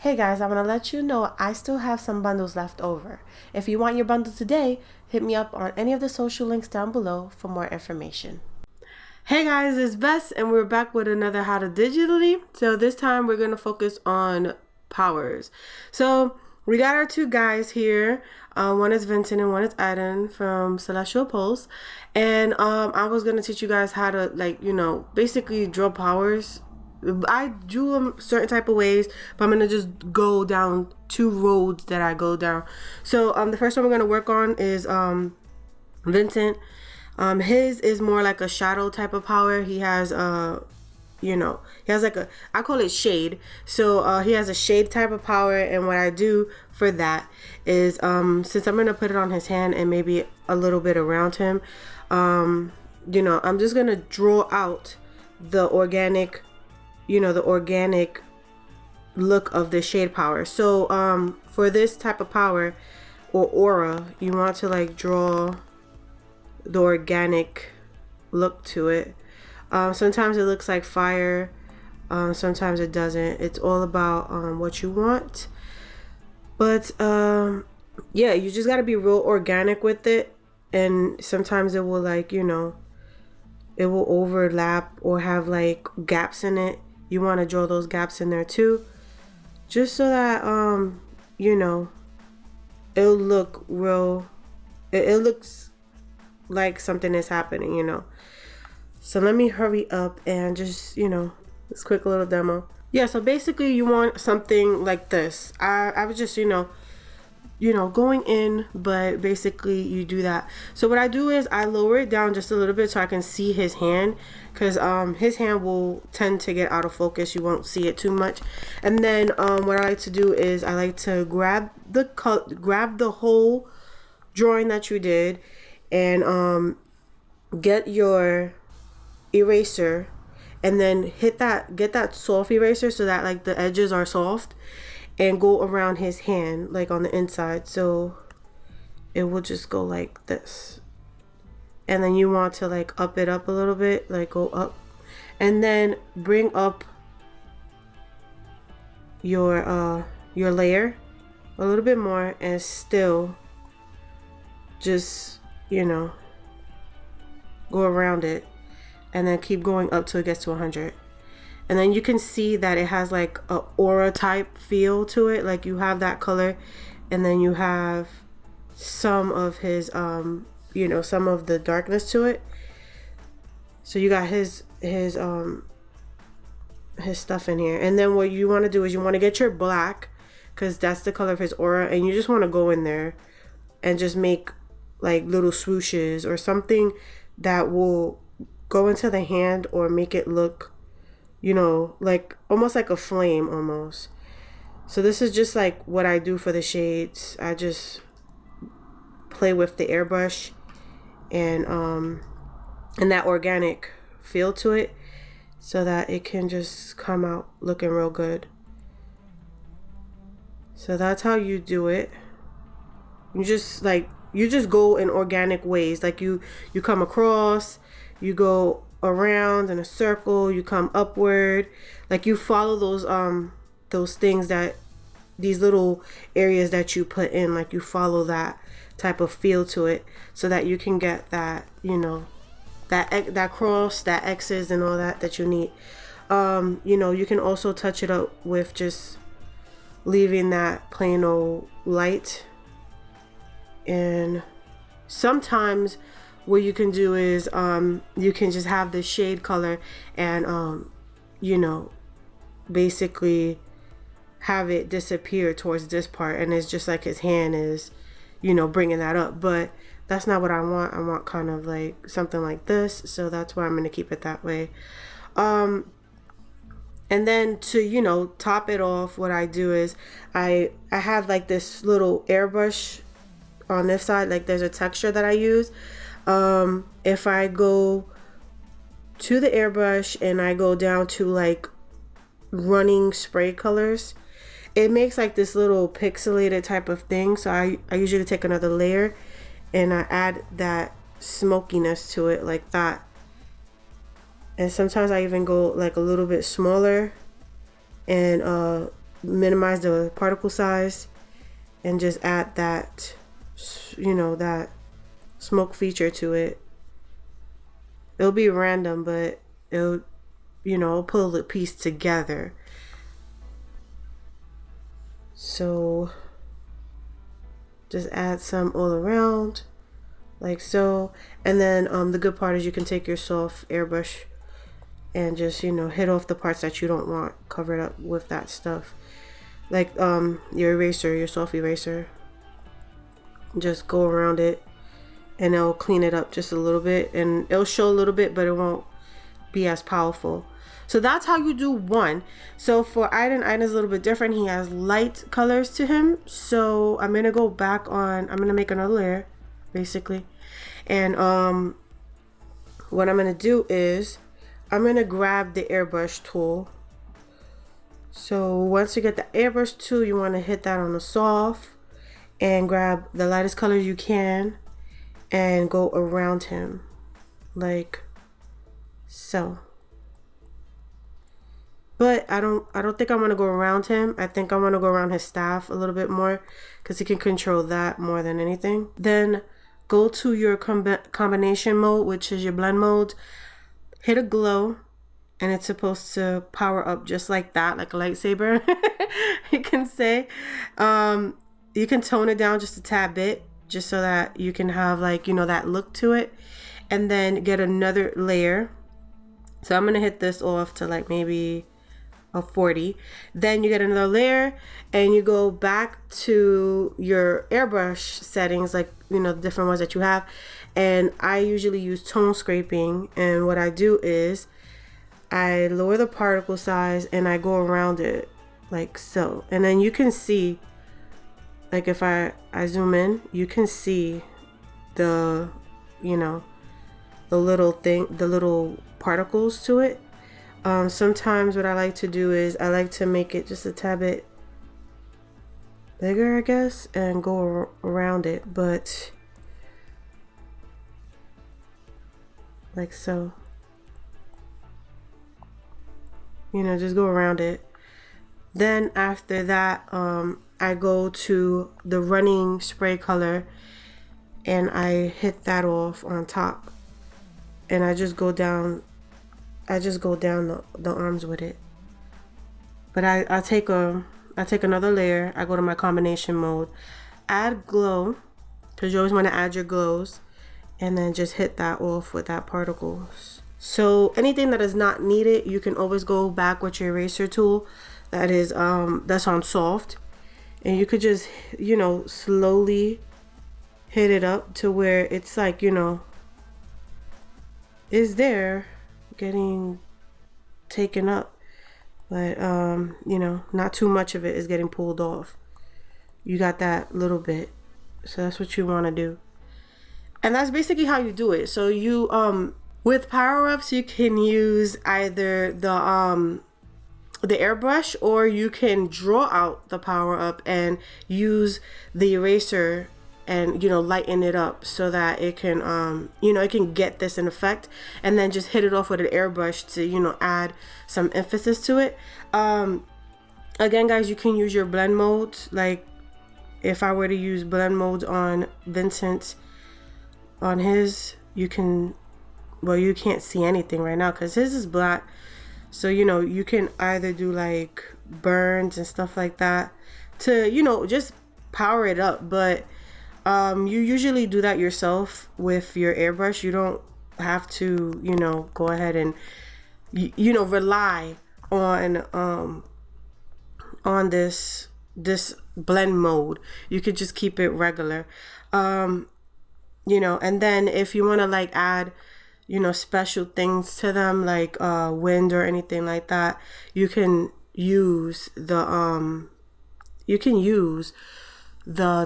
Hey guys, I want to let you know I still have some bundles left over. If you want your bundle today, hit me up on any of the social links down below for more information. Hey guys, it's Bess and we're back with another How to Digitally. So this time we're going to focus on powers. So we got our two guys here. One is Vincent and one is Aiden from Celestial Pulse. And I was going to teach you guys how to basically draw powers. I drew them certain type of ways, but I'm gonna just go down two roads that I go down. So the first one we're gonna work on is Vincent. His is more like a shadow type of power. He has he has like I call it shade. So he has a shade type of power, and what I do for that is since I'm gonna put it on his hand and maybe a little bit around him, I'm just gonna draw out the organic look of the shade power. So for this type of power or aura, you want to like draw the organic look to it. Sometimes it looks like fire, sometimes it doesn't. It's all about what you want. But yeah, you just got to be real organic with it, and sometimes it will it will overlap or have like gaps in it. You want to draw those gaps in there too, just so that it'll look real. It looks like something is happening. So let me hurry up and just this quick little demo. Yeah, so basically you want something like this. I was just going in, but basically you do that. So what I do is I lower it down just a little bit so I can see his hand, because his hand will tend to get out of focus. You won't see it too much. And then what I like to do is I like to grab the whole drawing that you did and get your eraser and then get that soft eraser so that like the edges are soft, and go around his hand like on the inside, so it will just go like this. And then you want to like up it up a little bit, like go up, and then bring up your layer a little bit more, and still just go around it, and then keep going up till it gets to 100. And then you can see that it has like a aura type feel to it. Like you have that color, and then you have some of his some of the darkness to it. So you got his stuff in here. And then what you want to do is you want to get your black, because that's the color of his aura, and you just want to go in there and just make like little swooshes or something that will go into the hand or make it look like almost like a flame almost. So this is just like what I do for the shades. I just play with the airbrush and that organic feel to it, so that it can just come out looking real good. So that's how you do it. You just go in organic ways. Like you come across, you go around in a circle, you come upward, like you follow those things, that these little areas that you put in, like you follow that type of feel to it, so that you can get that that cross, that X's and all that you need. You can also touch it up with just leaving that plain old light. And sometimes what you can do is you can just have the shade color and basically have it disappear towards this part, and it's just like his hand is bringing that up. But that's not what I want. I want kind of like something like this, so that's why I'm going to keep it that way. And then to top it off, what I do is I have like this little airbrush on this side. Like there's a texture that I use. If I go to the airbrush and I go down to like running spray colors, it makes like this little pixelated type of thing. So I usually take another layer and I add that smokiness to it like that. And sometimes I even go like a little bit smaller and minimize the particle size and just add that, you know, that smoke feature to it. It'll be random, but it'll, you know, pull the piece together. So just add some all around like so. And then the good part is you can take your soft airbrush and just, you know, hit off the parts that you don't want covered up with that stuff, like your eraser, your soft eraser. Just go around it and it'll clean it up just a little bit, and it'll show a little bit, but it won't be as powerful. So that's how you do one. So for Iden's a little bit different. He has light colors to him. So I'm gonna go back on, I'm gonna make another layer basically, and what I'm gonna do is I'm gonna grab the airbrush tool. So once you get the airbrush tool, you want to hit that on the soft and grab the lightest color you can and go around him like so. But I don't think I'm gonna go around him. I think I'm gonna go around his staff a little bit more because he can control that more than anything. Then go to your combination mode, which is your blend mode. Hit a glow, and it's supposed to power up just like that, like a lightsaber. You can say. You can tone it down just a tad bit, just so that you can have, like, you know, that look to it. And then get another layer. So I'm gonna hit this off to like maybe a 40. Then you get another layer and you go back to your airbrush settings, like, you know, the different ones that you have. And I usually use tone scraping, and what I do is I lower the particle size and I go around it like so. And then you can see, like, if I zoom in, you can see the, you know, the little particles to it. Sometimes what I like to do is I like to make it just a tad bit bigger, I guess, and go around it, but like so. You know, just go around it. Then after that, I go to the running spray color and I hit that off on top, and I just go down the arms with it. But I take another layer, I go to my combination mode, add glow, because you always want to add your glows, and then just hit that off with that particles. So anything that is not needed, you can always go back with your eraser tool that is that's on soft, and you could just, you know, slowly hit it up to where it's like, you know, is there getting taken up, but you know, not too much of it is getting pulled off. You got that little bit, so that's what you want to do, and that's basically how you do it. So you with power-ups, you can use either the airbrush, or you can draw out the power-up and use the eraser and, you know, lighten it up so that it can you know, it can get this in effect, and then just hit it off with an airbrush to, you know, add some emphasis to it. Again, guys, you can use your blend modes. Like if I were to use blend modes on Vincent, on his, you can, well, you can't see anything right now because his is black, so, you know, you can either do like burns and stuff like that to, you know, just power it up. But you usually do that yourself with your airbrush. You don't have to, you know, go ahead and you know, rely on this blend mode. You could just keep it regular, you know. And then if you want to like add, you know, special things to them, like wind or anything like that, you can use the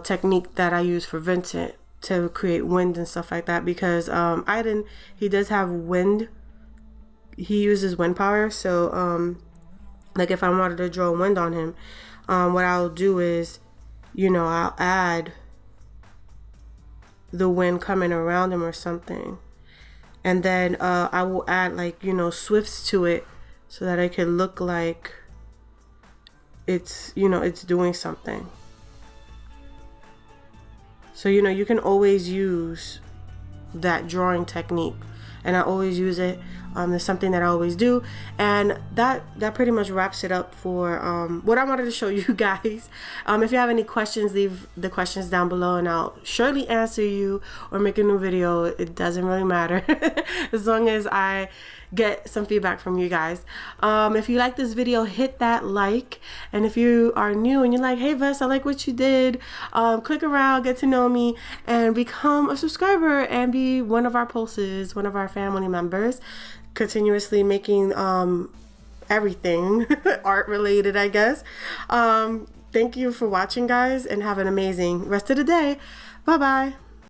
technique that I use for Vincent to create wind and stuff like that, because he does have wind. He uses wind power. So like if I wanted to draw wind on him, what I'll do is, you know, I'll add the wind coming around him or something, and then I will add, like, you know, swifts to it so that it can look like it's, you know, it's doing something. So, you know, you can always use that drawing technique, and I always use it. There's something that I always do, and that pretty much wraps it up for what I wanted to show you guys. If you have any questions, leave the questions down below and I'll surely answer you or make a new video. It doesn't really matter as long as I get some feedback from you guys. If you like this video, hit that like, and if you are new and you're like, hey Vess, I like what you did, click around, get to know me, and become a subscriber and be one of our pulses, one of our family members, continuously making everything art related, I guess. Thank you for watching, guys, and have an amazing rest of the day. Bye bye.